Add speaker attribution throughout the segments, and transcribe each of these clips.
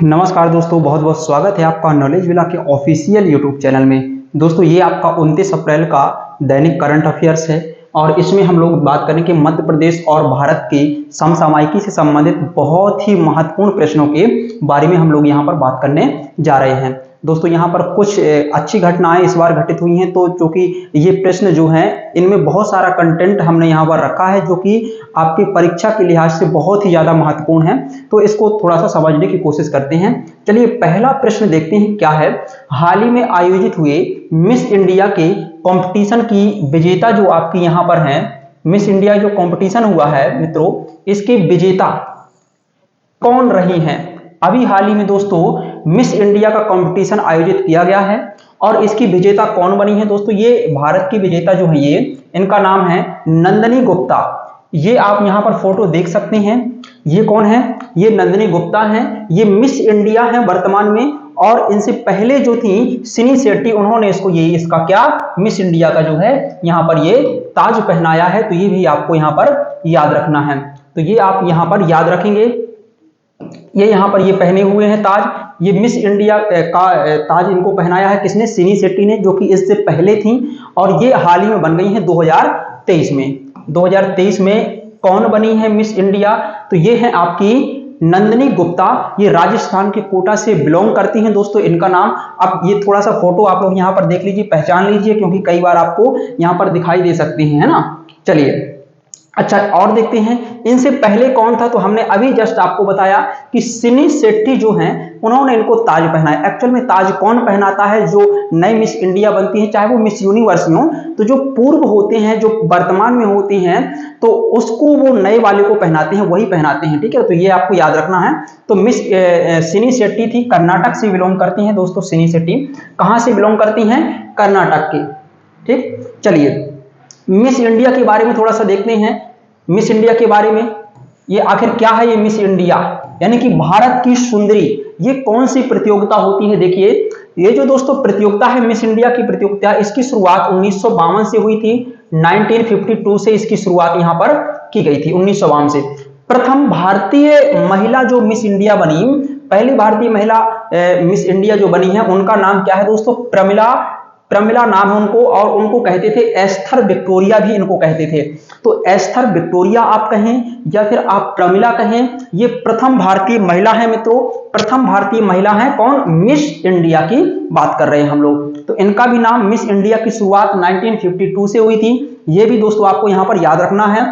Speaker 1: नमस्कार दोस्तों, बहुत बहुत स्वागत है आपका नॉलेज विला के ऑफिशियल यूट्यूब चैनल में। दोस्तों, ये आपका 29 अप्रैल का दैनिक करंट अफेयर्स है और इसमें हम लोग बात करें कि मध्य प्रदेश और भारत की समसामयिकी से संबंधित बहुत ही महत्वपूर्ण प्रश्नों के बारे में हम लोग यहाँ पर बात करने जा रहे हैं। दोस्तों, यहाँ पर कुछ अच्छी घटनाएं इस बार घटित हुई हैं, तो क्योंकि ये प्रश्न जो हैं इनमें बहुत सारा कंटेंट हमने यहाँ पर रखा है जो कि आपकी परीक्षा के लिहाज से बहुत ही ज़्यादा महत्वपूर्ण है, तो इसको थोड़ा सा समझने की कोशिश करते हैं। चलिए, पहला प्रश्न देखते हैं क्या है। हाल ही में आयोजित हुए मिस इंडिया के कंपटीशन की विजेता जो आपकी यहाँ पर हैं, मिस इंडिया जो कंपटीशन हुआ है मित्रों, इसके विजेता कौन रही हैं? अभी हाल ही में दोस्तों मिस इंडिया का कंपटीशन आयोजित किया गया है और इसकी विजेता कौन बनी है दोस्तों? ये भारत की विजेता जो है, ये इनका नाम है नंदिनी गुप्ता। ये आप यहाँ पर फोटो देख सकते हैं। ये कौन है? ये नंदिनी गुप्ता हैं। ये मिस इंडिया है वर्तमान में, और इनसे पहले जो थी सिनी शेट्टी, उन्होंने इसका क्या मिस इंडिया का जो है यहाँ पर ये ताज पहनाया है। तो ये भी आपको यहाँ पर याद रखना है। तो ये आप यहाँ पर याद रखेंगे। ये यहाँ पर ये पहने हुए हैं ताज। ये मिस इंडिया का ताज इनको पहनाया है किसने? सिनी शेट्टी ने, जो कि इससे पहले थी और ये हाल ही में बन गई हैं 2023 में। 2023 में कौन बनी है मिस इंडिया? तो ये है आपकी नंदिनी गुप्ता। ये राजस्थान के कोटा से बिलोंग करती हैं दोस्तों। इनका नाम, अब ये थोड़ा सा फोटो आप लोग यहाँ पर देख लीजिए, पहचान लीजिए, क्योंकि कई बार आपको यहाँ पर दिखाई दे सकती हैं, है ना। चलिए, अच्छा, और देखते हैं इनसे पहले कौन था। तो हमने अभी जस्ट आपको बताया कि सिनी शेट्टी जो हैं उन्होंने इनको ताज पहनाया। एक्चुअल में ताज कौन पहनाता है? जो नई मिस इंडिया बनती है, चाहे वो मिस यूनिवर्स हो, तो जो पूर्व होते हैं, जो वर्तमान में होते हैं, तो उसको वो नए वाले को पहनाते हैं, वही पहनाते हैं, ठीक है। तो ये आपको याद रखना है। तो मिस सिनी शेट्टी थी, कर्नाटक से बिलोंग करती हैं दोस्तों। सिनी शेट्टी कहाँ से बिलोंग करती हैं? कर्नाटक की, ठीक। चलिए, मिस इंडिया के बारे में थोड़ा सा देखते हैं। मिस इंडिया के बारे में, ये आखिर क्या है ये मिस इंडिया, यानी कि भारत की सुंदरी, ये कौन सी प्रतियोगिता होती है? देखिए, ये जो दोस्तों प्रतियोगिता है मिस इंडिया की प्रतियोगिता, इसकी शुरुआत 1952 से हुई थी। 1952 से इसकी शुरुआत यहाँ पर की गई थी, 1952 से। प्रथम भारतीय महिला जो मिस इंडिया बनी, पहली भारतीय महिला मिस इंडिया जो बनी है, उनका नाम क्या है दोस्तों? प्रमिला नाम है उनको, और उनको कहते थे एस्थर विक्टोरिया भी इनको कहते थे। तो एस्थर विक्टोरिया आप कहें या फिर आप प्रमिला कहें, ये प्रथम भारतीय महिला है मित्रों। प्रथम भारतीय महिला है कौन? मिस इंडिया की बात कर रहे हैं हम लोग। तो इनका भी नाम, मिस इंडिया की शुरुआत 1952 से हुई थी। ये भी दोस्तों आपको यहां पर याद रखना है।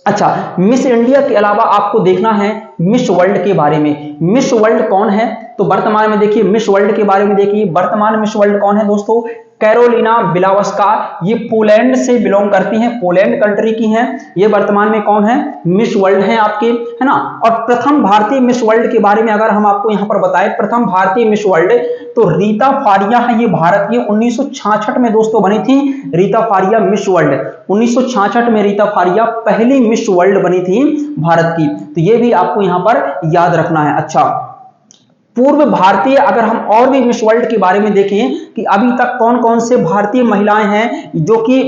Speaker 1: अच्छा, मिस इंडिया के अलावा आपको देखना है मिस वर्ल्ड के बारे में। मिस वर्ल्ड कौन है? तो वर्तमान में देखिए, मिस वर्ल्ड के बारे में देखिए, वर्तमान मिस वर्ल्ड कौन है दोस्तों? Carolina Bielawska. ये पोलैंड से बिलोंग करती हैं, पोलैंड कंट्री की हैं। ये वर्तमान में कौन है? मिस वर्ल्ड है आपके, है ना। और प्रथम भारतीय मिस वर्ल्ड के बारे में अगर हम आपको यहाँ पर बताएं, प्रथम भारतीय मिस वर्ल्ड, तो रीता फारिया है ये भारत की। 1966 में दोस्तों बनी थी रीता फारिया मिस वर्ल्ड। 1966 में रीता फारिया पहली मिस वर्ल्ड बनी थी भारत की। तो ये भी आपको यहाँ पर याद रखना है। अच्छा, पूर्व भारतीय, अगर हम और भी मिस वर्ल्ड के बारे में देखें कि अभी तक कौन कौन से भारतीय महिलाएं हैं जो कि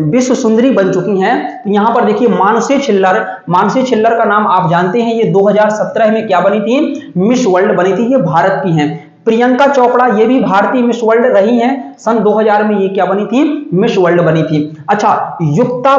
Speaker 1: विश्व सुंदरी बन चुकी हैं, तो यहां पर देखिए मानसी छिल्लर। मानसी छिल्लर का नाम आप जानते हैं, ये 2017 में क्या बनी थी? मिस वर्ल्ड बनी थी, ये भारत की हैं। प्रियंका चोपड़ा, ये भी भारतीय मिस वर्ल्ड रही हैं। सन 2000 में ये क्या बनी थी? मिस वर्ल्ड बनी थी। अच्छा, युक्ता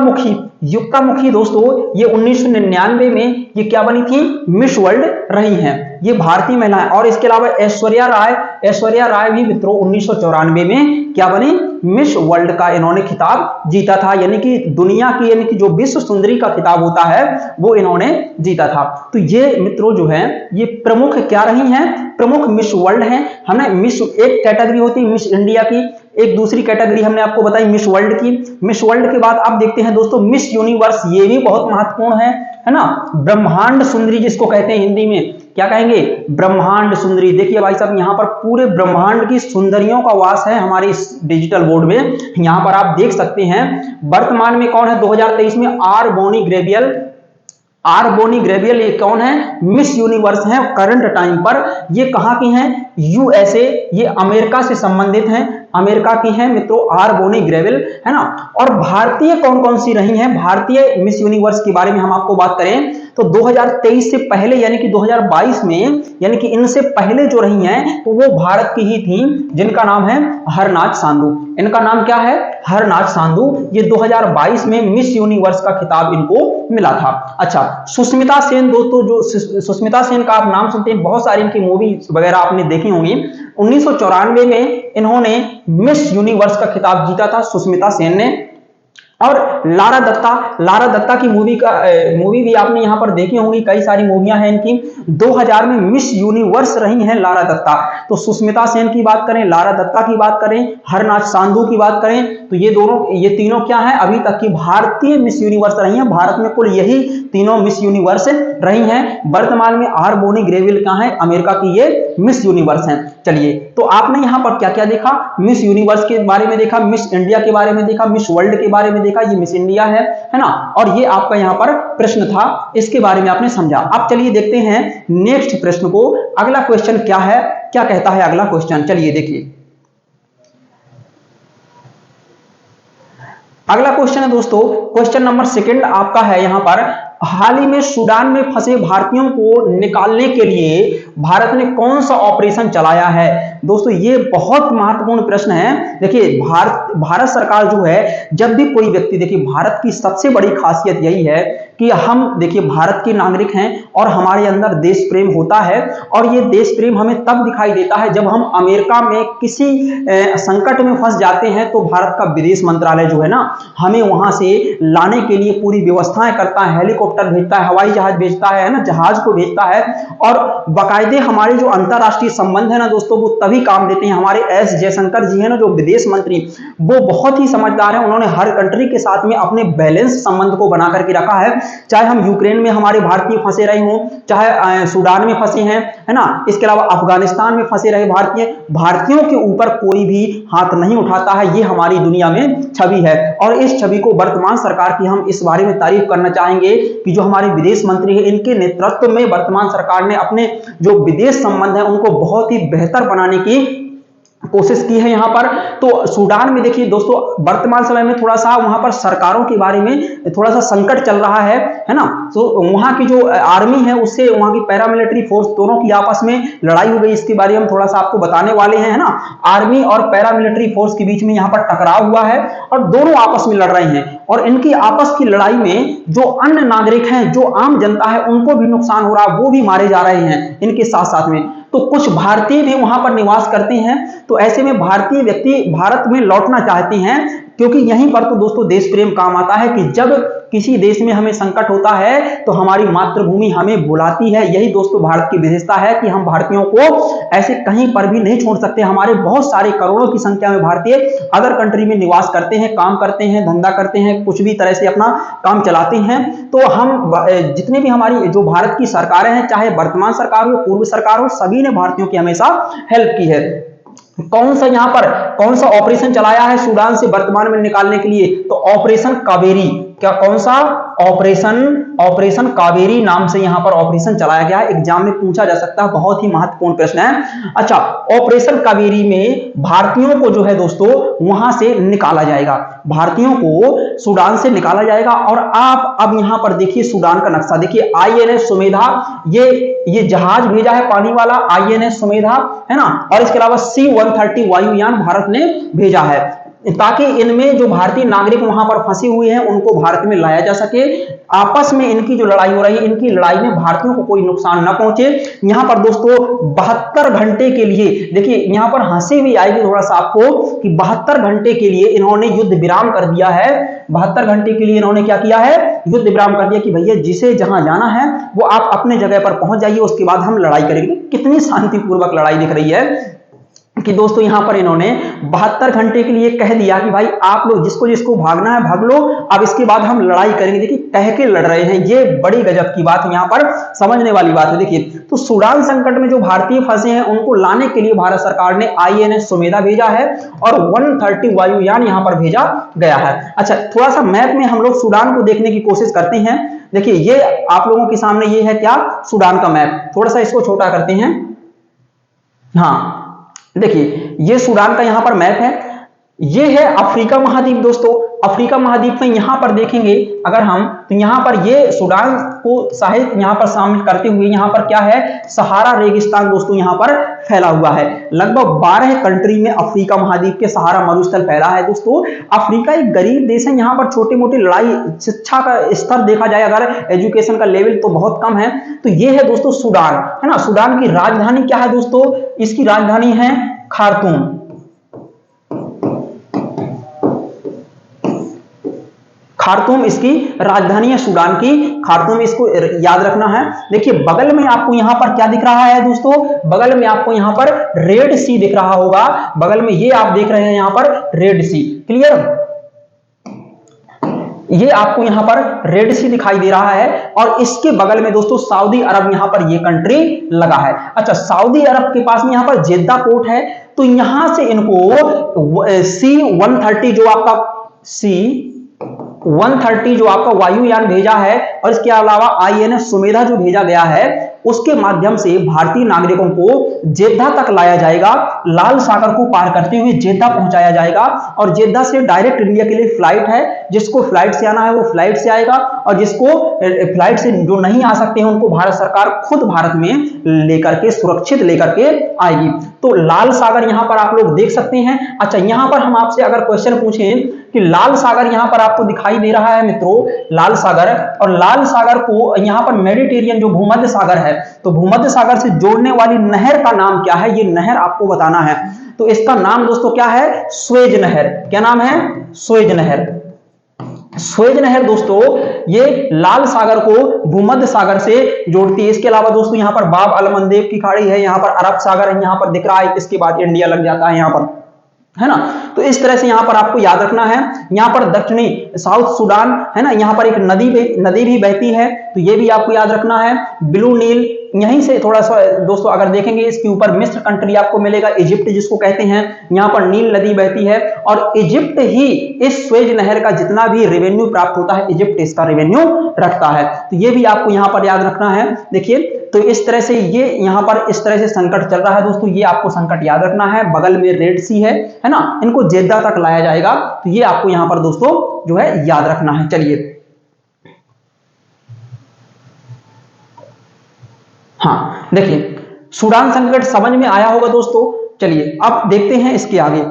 Speaker 1: मुखी दोस्तों, ये 1999 में ये क्या बनी थी? मिस वर्ल्ड रही हैं, ये भारतीय महिला है। और इसके अलावा ऐश्वर्या राय भी मित्रों 1994 में क्या बनी? मिस वर्ल्ड का इन्होंने खिताब जीता था, यानी कि दुनिया की, यानी कि जो विश्व सुंदरी का खिताब होता है वो इन्होंने जीता था। तो ये मित्रों जो है ये प्रमुख क्या रही हैं? प्रमुख मिस वर्ल्ड हैं। हमने मिस, एक कैटेगरी होती है मिस इंडिया की, एक दूसरी कैटेगरी हमने आपको बताई मिस वर्ल्ड की। मिस वर्ल्ड के बाद आप देखते हैं दोस्तों मिस यूनिवर्स, ये भी बहुत महत्वपूर्ण है ना। ब्रह्मांड सुंदरी जिसको कहते हैं, हिंदी में क्या कहेंगे? ब्रह्मांड सुंदरी। देखिए भाई साहब, यहाँ पर पूरे ब्रह्मांड की सुंदरियों का वास है हमारे इस डिजिटल बोर्ड में। यहाँ पर आप देख सकते हैं वर्तमान में कौन है 2023 में? आर बोनी ग्रेवियल ये कौन है? मिस यूनिवर्स हैं करंट टाइम पर। ये कहां की हैं? यूएसए, ये अमेरिका से संबंधित हैं, अमेरिका की हैं मित्रों, आर बोनी ग्रेविल, है ना। और भारतीय कौन कौन सी रही हैं? भारतीय मिस यूनिवर्स के बारे में हम आपको बात करें तो 2023 से पहले यानी कि 2022 में, यानी कि इनसे पहले जो रही हैं तो वो भारत की ही थी, जिनका नाम है हरनाज सांधू। इनका नाम क्या है? हरनाज सांधू। ये 2022 में मिस यूनिवर्स का खिताब इनको मिला था। अच्छा, सुष्मिता सेन दोस्तों, जो सुष्मिता सेन का आप नाम सुनते हैं, बहुत सारी इनकी मूवी वगैरह आपने देखी होंगी। 1994 में इन्होंने मिस यूनिवर्स का खिताब जीता था सुष्मिता सेन ने। और लारा दत्ता की मूवी भी आपने यहां पर देखी होंगी, कई सारी मूवियां हैं इनकी। 2000 में मिस यूनिवर्स रही हैं लारा दत्ता। तो सुष्मिता सेन की बात करें, लारा दत्ता की बात करें, हरनाज सांधू की बात करें, तो ये तीनों क्या है? अभी तक की भारतीय मिस यूनिवर्स रही हैं। भारत में कुल यही तीनों मिस यूनिवर्स रही हैं। वर्तमान में आर बोनी ग्रेविल कहां है? अमेरिका की ये मिस यूनिवर्स हैं। चलिए, तो आपने यहां पर क्या क्या देखा? मिस यूनिवर्स के बारे में देखा, मिस इंडिया के बारे में देखा, मिस वर्ल्ड के बारे में देखा, ये मिस इंडिया है ना। और ये आपका यहां पर प्रश्न था, इसके बारे में आपने समझा। अब चलिए देखते हैं नेक्स्ट प्रश्न को। अगला क्वेश्चन क्या है, क्या कहता है अगला क्वेश्चन? चलिए देखिए, अगला क्वेश्चन है दोस्तों, क्वेश्चन नंबर 2 आपका है यहां पर। हाल ही में सूडान में फंसे भारतीयों को निकालने के लिए भारत ने कौन सा ऑपरेशन चलाया है? दोस्तों ये बहुत महत्वपूर्ण प्रश्न है। देखिए, भारत सरकार जो है, जब भी कोई व्यक्ति, देखिए भारत की सबसे बड़ी खासियत यही है कि हम, देखिए भारत के नागरिक हैं और हमारे अंदर देश प्रेम होता है। और ये देश प्रेम हमें तब दिखाई देता है जब हम अमेरिका में किसी संकट में फंस जाते हैं, तो भारत का विदेश मंत्रालय जो है ना, हमें वहां से लाने के लिए पूरी व्यवस्थाएं करता है, हेलीकॉप्टर भेजता है, हवाई जहाज भेजता है ना, जहाज को भेजता है। और बाकायदे हमारे जो अंतरराष्ट्रीय संबंध है ना दोस्तों, वो तभी काम देते हैं। हमारे एस जयशंकर जी है ना, जो विदेश मंत्री, वो बहुत ही समझदार है। उन्होंने हर कंट्री के साथ में अपने बैलेंस संबंध को बना करके रखा है। चाहे हम यूक्रेन में हमारे भारतीय फंसे रहे हों, चाहे सूडान में फंसे हैं, है ना, इसके अलावा अफगानिस्तान में फंसे रहे भारतीयों के ऊपर कोई भी हाथ नहीं उठाता है। ये हमारी दुनिया में छवि है। और इस छवि को वर्तमान सरकार की हम इस बारे में तारीफ करना चाहेंगे कि जो हमारे विदेश मंत्री हैं, इनके नेतृत्व में वर्तमान सरकार ने अपने जो विदेश संबंध है उनको बहुत ही बेहतर बनाने की कोशिश की है यहां पर। तो सूडान में देखिए दोस्तों, वर्तमान समय में थोड़ा सा वहां पर सरकारों के बारे में थोड़ा सा संकट चल रहा है ना। तो वहां की जो आर्मी है उससे वहां की पैरामिलिट्री फोर्स, दोनों की आपस में लड़ाई हो गई। इसके बारे में हम थोड़ा सा आपको बताने वाले हैं, है ना। आर्मी और पैरामिलिट्री फोर्स के बीच में यहां पर टकराव हुआ है और दोनों आपस में लड़ रहे हैं। और इनकी आपस की लड़ाई में जो अन्य नागरिक हैं, जो आम जनता है, उनको भी नुकसान हो रहा है, वो भी मारे जा रहे हैं इनके साथ साथ में। तो कुछ भारतीय भी वहां पर निवास करते हैं। तो ऐसे में भारतीय व्यक्ति भारत में लौटना चाहते हैं, क्योंकि यहीं पर तो दोस्तों देश प्रेम काम आता है कि जब किसी देश में हमें संकट होता है तो हमारी मातृभूमि हमें बुलाती है। यही दोस्तों भारत की विशेषता है कि हम भारतीयों को ऐसे कहीं पर भी नहीं छोड़ सकते। हमारे बहुत सारे करोड़ों की संख्या में भारतीय अदर कंट्री में निवास करते हैं, काम करते हैं, धंधा करते हैं, कुछ भी तरह से अपना काम चलाते हैं। तो हम जितने भी हमारी जो भारत की सरकारें हैं, चाहे वर्तमान सरकार हो, पूर्व सरकार हो, सभी ने भारतीयों की हमेशा हेल्प की है। कौन सा ऑपरेशन चलाया है सूडान से वर्तमान में निकालने के लिए? तो ऑपरेशन कावेरी। क्या, कौन सा ऑपरेशन कावेरी नाम से यहां पर ऑपरेशन चलाया गया है। एग्जाम में पूछा जा सकता है, बहुत ही महत्वपूर्ण प्रश्न है। अच्छा, ऑपरेशन कावेरी में भारतीयों को जो है दोस्तों वहां से निकाला जाएगा, भारतीयों को सूडान से निकाला जाएगा। और आप अब यहां पर देखिए सूडान का नक्शा देखिए, आईएनएस सुमेधा, ये जहाज भेजा है पानी वाला आईएनएस सुमेधा, है ना। और इसके अलावा C-130 वायुयान भारत ने भेजा है, ताकि इनमें जो भारतीय नागरिक वहां पर फंसे हुए हैं उनको भारत में लाया जा सके। आपस में इनकी जो लड़ाई हो रही है, इनकी लड़ाई में भारतीयों को कोई नुकसान ना पहुंचे। यहां पर दोस्तों 72 घंटे के लिए, देखिए यहां पर हंसी भी आएगी थोड़ा सा आपको कि 72 घंटे के लिए इन्होंने युद्ध विराम कर दिया है। 72 घंटे के लिए इन्होंने क्या किया है? युद्ध विराम कर दिया कि भैया जिसे जहां जाना है वो आप अपने जगह पर पहुंच जाइए, उसके बाद हम लड़ाई करेंगे। कितनी शांतिपूर्वक लड़ाई दिख रही है कि दोस्तों यहां पर इन्होंने 72 घंटे के लिए कह दिया कि भाई आप लोग जिसको जिसको भागना है भाग लो, अब इसके बाद हम लड़ाई करेंगे। देखिए कह के लड़ रहे हैं, ये बड़ी गजब की बात है, यहां पर समझने वाली बात है। देखिए, तो सूडान संकट में जो भारतीय फंसे हैं उनको लाने के लिए भारत सरकार ने आईएनएस सुमेधा भेजा है और 130 वायुयान यहां पर भेजा गया है। अच्छा, थोड़ा सा मैप में हम लोग सूडान को देखने की कोशिश करते हैं। देखिए, ये आप लोगों के सामने ये है क्या? सूडान का मैप। थोड़ा सा इसको छोटा करते हैं। हाँ, देखिए ये सूडान का यहां पर मैप है। ये है अफ्रीका महाद्वीप दोस्तों। अफ्रीका महाद्वीप में यहां पर देखेंगे अगर हम, तो यहां पर ये सूडान को शायद यहां पर शामिल करते हुए यहां पर क्या है, सहारा रेगिस्तान दोस्तों यहां पर फैला हुआ है। लगभग 12 कंट्री में अफ्रीका महाद्वीप के सहारा मरुस्थल फैला है दोस्तों। अफ्रीका एक गरीब देश है, यहां पर छोटी मोटी लड़ाई, शिक्षा का स्तर देखा जाए अगर, एजुकेशन का लेवल तो बहुत कम है। तो ये है दोस्तों सूडान, है ना। सूडान की राजधानी क्या है दोस्तों, इसकी राजधानी है खार्तूम। खार्तूम इसकी राजधानी है सूडान की, खार्तूम, इसको याद रखना है। देखिए बगल में आपको यहां पर क्या दिख रहा है दोस्तों, बगल में आपको यहां पर रेड सी दिख रहा होगा, बगल में ये आप देख रहे हैं यहां पर रेड सी, क्लियर। ये आपको यहां पर रेड सी दिखाई दे रहा है और इसके बगल में दोस्तों सऊदी अरब, यहां पर ये कंट्री लगा है। अच्छा, सऊदी अरब के पास में यहां पर जेद्दा पोर्ट है, तो यहां से इनको C-130 जो आपका C-130 जो आपका वायुयान भेजा है, और इसके अलावा INS सुमेधा जो भेजा गया है, उसके माध्यम से भारतीय नागरिकों को जेद्दा तक लाया जाएगा। लाल सागर को पार करते हुए जेद्दा पहुंचाया जाएगा और जेद्दा से डायरेक्ट इंडिया के लिए फ्लाइट है। जिसको फ्लाइट से आना है वो फ्लाइट से आएगा, और जिसको फ्लाइट से जो नहीं आ सकते हैं उनको भारत सरकार खुद भारत में लेकर के, सुरक्षित लेकर के आएगी। तो लाल सागर यहां पर आप लोग देख सकते हैं। अच्छा, यहां पर हम आपसे अगर क्वेश्चन पूछें कि लाल सागर यहां पर आपको दिखाई दे रहा है मित्रों, लाल सागर, और लाल सागर को यहां पर मेडिटेरियन जो भूमध्य सागर है, तो भूमध्य सागर से जोड़ने वाली नहर का नाम क्या है, ये नहर आपको बताना है। तो इसका नाम दोस्तों क्या है, स्वेज नहर। क्या नाम है, स्वेज नहर। स्वेज नहर दोस्तों ये लाल सागर को भूमध्य सागर से जोड़ती है। इसके अलावा दोस्तों यहां पर बाब अल मंदेब की खाड़ी है, यहां पर अरब सागर है, यहां पर दिख रहा है, इसके बाद इंडिया लग जाता है यहां पर, है ना। तो इस तरह से यहां पर आपको याद रखना है। यहां पर दक्षिणी साउथ सूडान है ना, यहां पर एक नदी भी बहती है, तो ये भी आपको याद रखना है। ब्लू नील, यहीं से थोड़ा सा दोस्तों अगर देखेंगे इसके ऊपर मिस्र कंट्री आपको मिलेगा, इजिप्ट जिसको कहते हैं, यहां पर नील नदी बहती है, और इजिप्ट ही इस स्वेज नहर का जितना भी रेवेन्यू प्राप्त होता है, इजिप्ट इसका रेवेन्यू रखता है। तो ये भी आपको यहां पर याद रखना है। देखिए, तो इस तरह से ये यहां पर इस तरह से संकट चल रहा है दोस्तों, ये आपको संकट याद रखना है। बगल में रेड सी है ना, इनको जेद्दा तक लाया जाएगा, तो ये आपको यहां पर दोस्तों जो है याद रखना है। चलिए, हाँ देखिए, सूडान संकट समझ में आया होगा दोस्तों। चलिए अब देखते हैं इसके आगे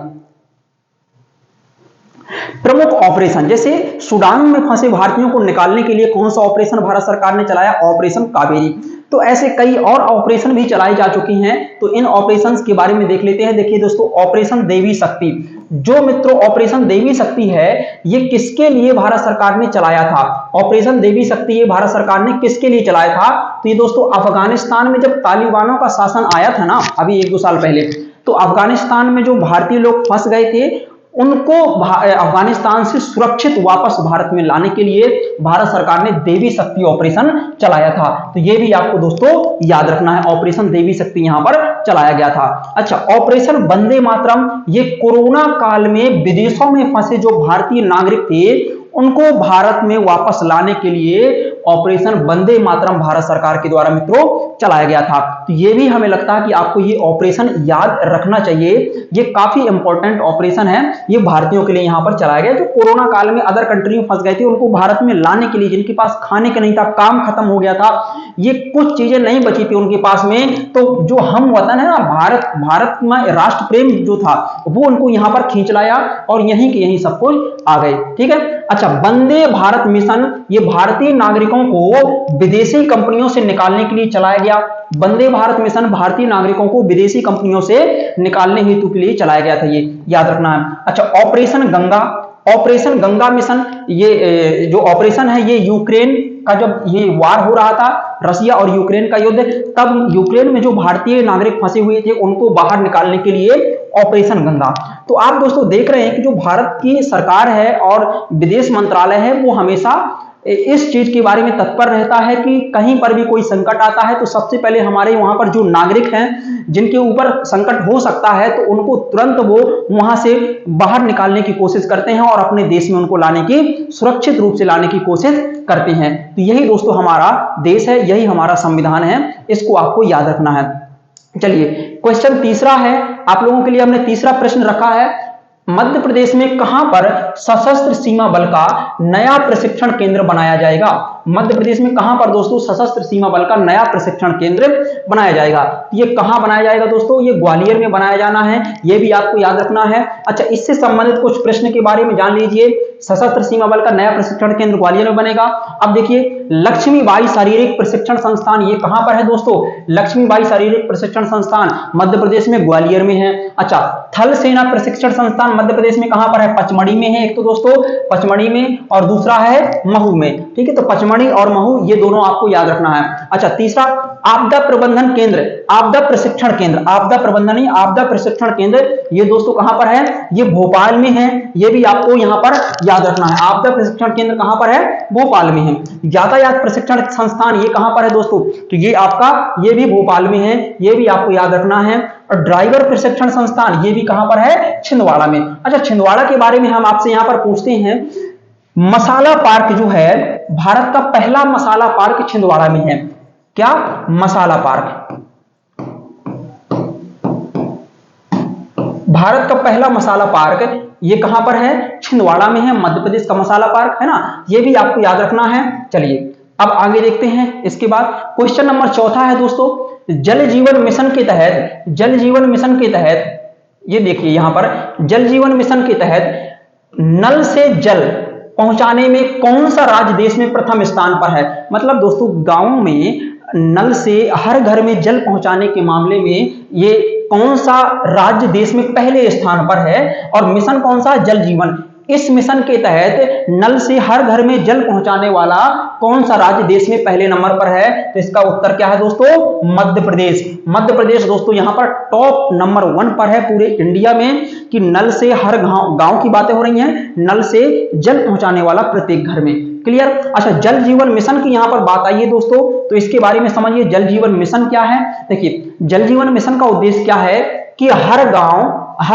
Speaker 1: प्रमुख ऑपरेशन। जैसे सूडान में फंसे भारतीयों को निकालने के लिए कौन सा ऑपरेशन भारत सरकार ने चलाया, ऑपरेशन कावेरी। तो ऐसे कई और ऑपरेशन भी चलाए जा चुके हैं, तो इन ऑपरेशंस के बारे में देख लेते हैं। देखिए दोस्तों, ऑपरेशन देवी शक्ति, जो मित्रों ऑपरेशन देवी शक्ति है, ये किसके लिए भारत सरकार ने चलाया था। ऑपरेशन देवी शक्ति ये भारत सरकार ने किसके लिए चलाया था, तो ये दोस्तों अफगानिस्तान में जब तालिबानों का शासन आया था ना, अभी 1-2 साल पहले, तो अफगानिस्तान में जो भारतीय लोग फंस गए थे उनको अफगानिस्तान से सुरक्षित वापस भारत में लाने के लिए भारत सरकार ने देवी शक्ति ऑपरेशन चलाया था। तो ये भी आपको दोस्तों याद रखना है, ऑपरेशन देवी शक्ति यहां पर चलाया गया था। अच्छा, ऑपरेशन वंदे मातरम, ये कोरोना काल में विदेशों में फंसे जो भारतीय नागरिक थे उनको भारत में वापस लाने के लिए ऑपरेशन वंदे मातरम भारत सरकार के द्वारा मित्रों चलाया गया था। तो ये भी हमें लगता है कि आपको ये ऑपरेशन याद रखना चाहिए, ये काफी इंपॉर्टेंट ऑपरेशन है, ये भारतीयों के लिए यहां पर चलाया गया। जो कोरोना काल में अदर कंट्री में फंस गए थे उनको भारत में लाने के लिए, जिनके पास खाने का नहीं था, काम खत्म हो गया था, ये कुछ चीजें नहीं बची थी उनके पास में, तो जो हम वतन है ना, भारत में राष्ट्र प्रेम जो था वो उनको यहां पर खींच लाया और यहीं के यहीं सब कुछ आ गए। ठीक है। अच्छा, वंदे भारत मिशन, ये भारतीय नागरिकों को विदेशी कंपनियों से निकालने के लिए चलाया गया। वंदे भारत मिशन भारतीय नागरिकों को विदेशी कंपनियों से निकालने हेतु के लिए चलाया गया था, ये याद रखना है। अच्छा, operation Ganga, operation Ganga mission, ये जो ऑपरेशन है ये यूक्रेन का, जब ये वार हो रहा था रसिया और यूक्रेन का युद्ध, तब यूक्रेन में जो भारतीय नागरिक फंसे हुए थे उनको बाहर निकालने के लिए ऑपरेशन गंगा। तो आप दोस्तों देख रहे हैं कि जो भारत की सरकार है और विदेश मंत्रालय है वो हमेशा इस चीज के बारे में तत्पर रहता है कि कहीं पर भी कोई संकट आता है तो सबसे पहले हमारे वहां पर जो नागरिक हैं जिनके ऊपर संकट हो सकता है तो उनको तुरंत वो वहां से बाहर निकालने की कोशिश करते हैं और अपने देश में उनको लाने की, सुरक्षित रूप से लाने की कोशिश करते हैं। तो यही दोस्तों हमारा देश है, यही हमारा संविधान है, इसको आपको याद रखना है। चलिए, क्वेश्चन तीसरा है, आप लोगों के लिए हमने तीसरा प्रश्न रखा है। मध्य प्रदेश में कहां पर सशस्त्र सीमा बल का नया प्रशिक्षण केंद्र बनाया जाएगा? मध्य प्रदेश में कहां पर दोस्तों सशस्त्र सीमा बल का नया प्रशिक्षण केंद्र बनाया जाएगा? ये कहां बनाया जाएगा दोस्तों? ये ग्वालियर में बनाया जाना है, ये भी आपको याद रखना है। अच्छा, इससे संबंधित कुछ प्रश्न के बारे में जान लीजिए। सशस्त्र सीमा बल का नया प्रशिक्षण केंद्र ग्वालियर में बनेगा। अब देखिए, लक्ष्मीबाई शारीरिक प्रशिक्षण संस्थान ये कहां पर है दोस्तों? लक्ष्मीबाई शारीरिक प्रशिक्षण संस्थान मध्य प्रदेश में ग्वालियर में है। अच्छा, थल सेना प्रशिक्षण संस्थान मध्य प्रदेश में कहां पर है? पचमढ़ी में है। एक तो दोस्तों पचमढ़ी में और दूसरा है महू में। ठीक है, तो पचमढ़ी और महू ये दोनों आपको याद रखना है। अच्छा, तीसरा आपदा प्रबंधन केंद्र, आपदा प्रशिक्षण केंद्र, आपदा प्रबंधन नहीं आपदा प्रशिक्षण केंद्र ये दोस्तों कहां पर है? ये भोपाल में है। ये भी आपको यहां पर याद रखना है। आपदा प्रशिक्षण केंद्र कहां पर है? भोपाल में है। यातायात प्रशिक्षण संस्थान ये कहां पर है दोस्तों? तो ये आपका ये भी भोपाल में है, ये भी आपको याद रखना है। और ड्राइवर प्रशिक्षण संस्थान ये भी कहां पर है? छिंदवाड़ा में। अच्छा, छिंदवाड़ा के बारे में हम आपसे यहां पर पूछते हैं, मसाला पार्क जो है भारत का पहला मसाला पार्क छिंदवाड़ा में है। क्या? मसाला पार्क। भारत का पहला मसाला पार्क ये कहां पर है? छिंदवाड़ा में है। मध्य प्रदेश का मसाला पार्क है ना, ये भी आपको याद रखना है। चलिए अब आगे देखते हैं। इसके बाद क्वेश्चन नंबर चौथा है दोस्तों, जल जीवन मिशन के तहत, जल जीवन मिशन के तहत ये देखिए यहां पर जल जीवन मिशन के तहत नल से जल पहुंचाने में कौन सा राज्य देश में प्रथम स्थान पर है? मतलब दोस्तों गांवों में नल से हर घर में जल पहुंचाने के मामले में ये कौन सा राज्य देश में पहले स्थान पर है? और मिशन कौन सा? जल जीवन। इस मिशन के तहत नल से हर घर में जल पहुंचाने वाला कौन सा राज्य देश में पहले नंबर पर है? तो इसका उत्तर क्या है दोस्तों? मध्य प्रदेश। मध्य प्रदेश दोस्तों यहां पर टॉप नंबर 1 पर है पूरे इंडिया में कि नल से हर गांव की बातें हो रही हैं, नल से जल पहुंचाने वाला प्रत्येक घर में। क्लियर? अच्छा, जल जीवन मिशन की यहां पर बात आई है दोस्तों, तो इसके बारे में समझिए जल जीवन मिशन क्या है। देखिए, जल जीवन मिशन का उद्देश्य क्या है कि हर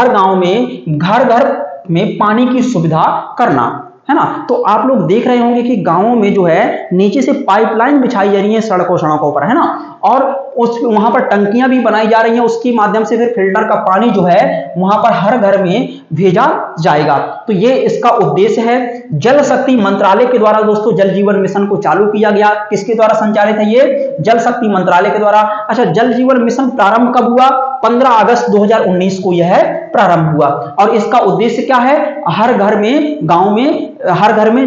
Speaker 1: गांव में घर घर में पानी की सुविधा करना, है ना। तो आप लोग देख रहे होंगे कि गांवों में जो है नीचे से पाइपलाइन बिछाई जा रही है सड़कों पर, है ना, और उस वहां पर टंकियां भी बनाई जा रही हैं, उसके माध्यम से फिर फिल्टर का पानी जो है वहां पर हर घर में भेजा जाएगा। तो ये इसका उद्देश्य है। जल शक्ति मंत्रालय के द्वारा दोस्तों जल जीवन मिशन को चालू किया गया। किसके द्वारा संचालित है ये? जल शक्ति मंत्रालय के द्वारा। अच्छा, जल जीवन मिशन प्रारंभ कब हुआ? 15 अगस्त 2019 को यह प्रारंभ हुआ। और इसका उद्देश्य क्या है? हर घर में, गांव में हर घर में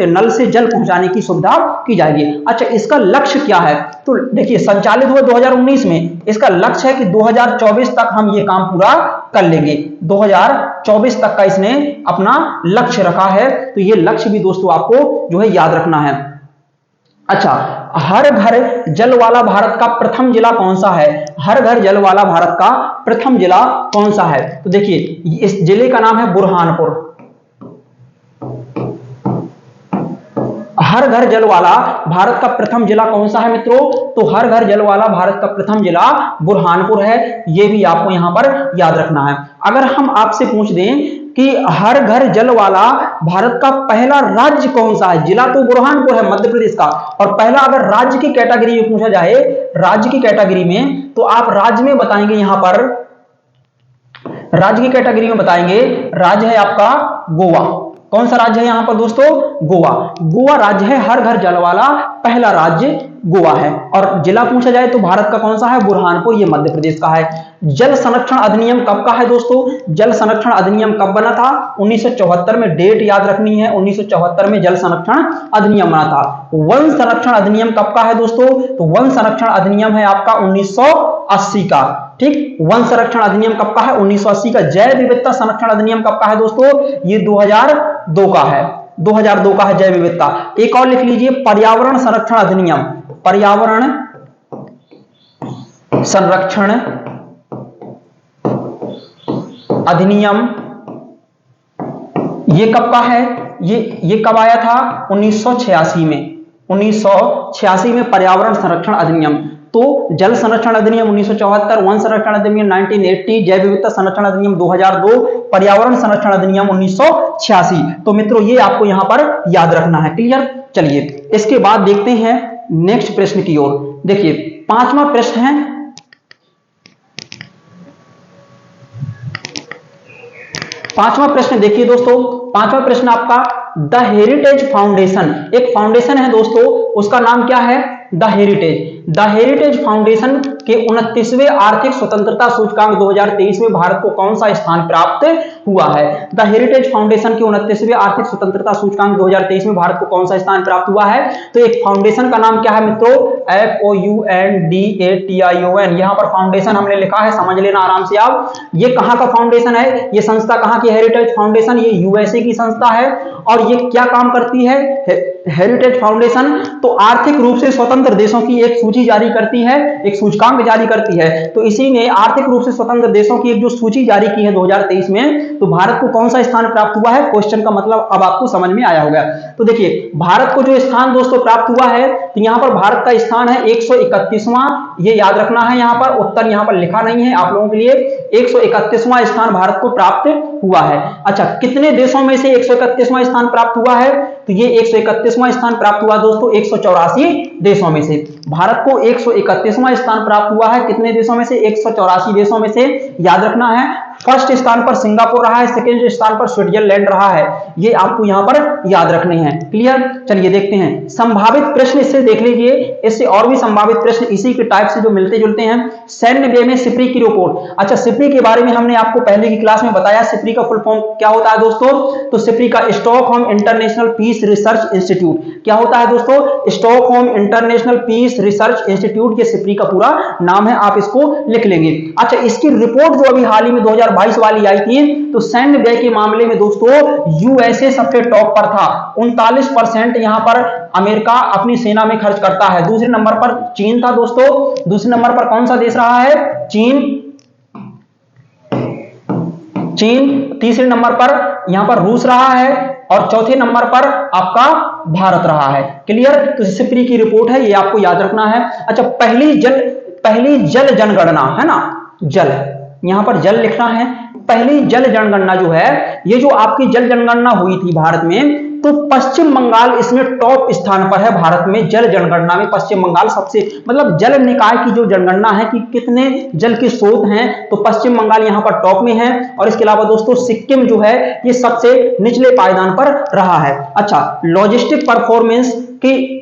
Speaker 1: नल से जल पहुंचाने की सुविधा की जाएगी। अच्छा, इसका लक्ष्य क्या है? तो देखिए, संचालित हुआ 2019 में, इसका लक्ष्य है कि 2024 तक हम ये काम पूरा कर लेंगे। 2024 तक का इसने अपना लक्ष्य रखा है। तो ये लक्ष्य भी दोस्तों आपको जो है याद रखना है। अच्छा, हर घर जल वाला भारत का प्रथम जिला कौन सा है? हर घर जल वाला भारत का प्रथम जिला कौन सा है? तो देखिए, इस जिले का नाम है बुरहानपुर। हर घर जल वाला भारत का प्रथम जिला कौन सा है मित्रों? तो हर घर जल वाला भारत का प्रथम जिला बुरहानपुर है। ये भी आपको यहां पर याद रखना है। अगर हम आपसे पूछ दें कि हर घर जल वाला भारत का पहला राज्य कौन सा है? जिला तो बुरहानपुर है मध्य प्रदेश का, और पहला अगर राज्य की कैटेगरी में पूछा जाए, राज्य की कैटेगरी में, तो आप राज्य में बताएंगे, यहां पर राज्य की कैटेगरी में बताएंगे, राज्य है आपका गोवा। कौन सा राज्य है यहां पर दोस्तों? गोवा। गोवा राज्य है, हर घर जल वाला पहला राज्य गोवा है। और जिला पूछा जाए तो भारत का कौन सा है? बुरहानपुर, ये मध्य प्रदेश का है। जल संरक्षण अधिनियम कब का है दोस्तों? जल संरक्षण अधिनियम कब बना था? 1974 में। डेट याद रखनी है, 1974 में जल संरक्षण अधिनियम बना था। वन संरक्षण अधिनियम कब का है दोस्तों? तो वन संरक्षण अधिनियम है आपका 1980 का। ठीक, वन संरक्षण अधिनियम कब का है? 1980 का। जैव विविधता संरक्षण अधिनियम कब का है दोस्तों? ये 2002 का है। 2002 का है जैव विविधता। एक और लिख लीजिए, पर्यावरण संरक्षण अधिनियम, पर्यावरण संरक्षण अधिनियम ये कब का है? ये कब आया था? 1986 में। 1986 में पर्यावरण संरक्षण अधिनियम। तो जल संरक्षण अधिनियम 1974, वन संरक्षण अधिनियम 1980, जैव विविधता संरक्षण अधिनियम 2002, पर्यावरण संरक्षण अधिनियम 1986। तो मित्रों ये आपको यहां पर याद रखना है। क्लियर? चलिए इसके बाद देखते हैं नेक्स्ट प्रश्न की ओर। देखिए, 5वां प्रश्न है, पांचवा प्रश्न देखिए दोस्तों, पांचवा प्रश्न आपका, द हेरिटेज फाउंडेशन, एक फाउंडेशन है दोस्तों, उसका नाम क्या है? The heritage. The heritage foundation के 29वें आर्थिक स्वतंत्रता सूचकांक 2023 में भारत को कौन सा स्थान प्राप्त हुआ है? द हेरिटेज फाउंडेशन के 29वें आर्थिक स्वतंत्रता सूचकांक 2023 में भारत को कौन सा स्थान प्राप्त हुआ है? तो एक फाउंडेशन का नाम क्या है मित्रों? FOUNDATION। यहां पर फाउंडेशन हमने लिखा है, समझ लेना आराम से आप। ये कहां का फाउंडेशन है? ये संस्था कहां की? हेरिटेज फाउंडेशन, ये यूएसए की संस्था है। और ये क्या काम करती है हेरिटेज फाउंडेशन? तो आर्थिक रूप से स्वतंत्र देशों की एक सूची जारी करती है, एक सूचकांक जारी करती है। तो इसी ने आर्थिक रूप से स्वतंत्र देशों की एक जो सूची जारी की है 2023 में, तो भारत को कौन सा स्थान प्राप्त हुआ है? क्वेश्चन का मतलब अब आपको समझ में आया होगा। तो देखिए भारत को जो स्थान दोस्तों प्राप्त हुआ है, तो यहां पर भारत का स्थान है 131वां, ये याद रखना है। यहां पर उत्तर यहां पर लिखा नहीं है आप लोगों के लिए, 131वां स्थान भारत को प्राप्त हुआ है। अच्छा, कितने देशों में से 131वां स्थान प्राप्त हुआ है? तो ये 131वां स्थान प्राप्त हुआ दोस्तों 184 देशों में से। भारत को 131वां स्थान प्राप्त हुआ है कितने देशों में से? 184 देशों में से। याद रखना है, फर्स्ट स्थान पर सिंगापुर रहा है, सेकंड स्थान पर स्विट्जरलैंड रहा है। ये आपको यहां पर याद रखने हैं। क्लियर? चलिए देखते हैं संभावित प्रश्न, इससे देख लीजिए, इससे और भी संभावित प्रश्न इसी के टाइप से जो मिलते जुलते हैं। सैन्य व्यय में सिप्री की रिपोर्ट। अच्छा, सिप्री के बारे में हमने आपको पहले की क्लास में बताया। सिप्री का फुल फॉर्म क्या होता है दोस्तों? तो सिप्री का Stockholm International Peace Research Institute. क्या होता है दोस्तों? Stockholm International Peace Research Institute, ये सिप्री का पूरा नाम है, आप इसको लिख लेंगे। अच्छा, इसकी रिपोर्ट जो अभी हाल ही में 2022 वाली आई थी, तो सैन्य व्यय के मामले में दोस्तों यूएसए सबसे टॉप पर था। 39% यहां पर अमेरिका अपनी सेना में खर्च करता है। दूसरे नंबर पर चीन था दोस्तों। दूसरे नंबर पर कौन सा देश रहा है? चीन। तीसरे नंबर पर यहां पर रूस रहा है, और चौथे नंबर पर आपका भारत रहा है। क्लियर? तो सिप्री की रिपोर्ट है, ये आपको याद रखना है। अच्छा, पहली जल जनगणना है ना, जल, यहां पर जल लिखना है। पहली जल जनगणना जो है, ये जो आपकी जल जनगणना हुई थी भारत में, तो पश्चिम बंगाल इसमें टॉप स्थान पर है। भारत में जल जनगणना में पश्चिम बंगाल सबसे, मतलब जल निकाय की जो जनगणना है कि कितने जल के स्रोत हैं, तो पश्चिम बंगाल यहां पर टॉप में है। और इसके अलावा दोस्तों सिक्किम जो है, ये सबसे निचले पायदान पर रहा है। अच्छा, लॉजिस्टिक परफॉर्मेंस की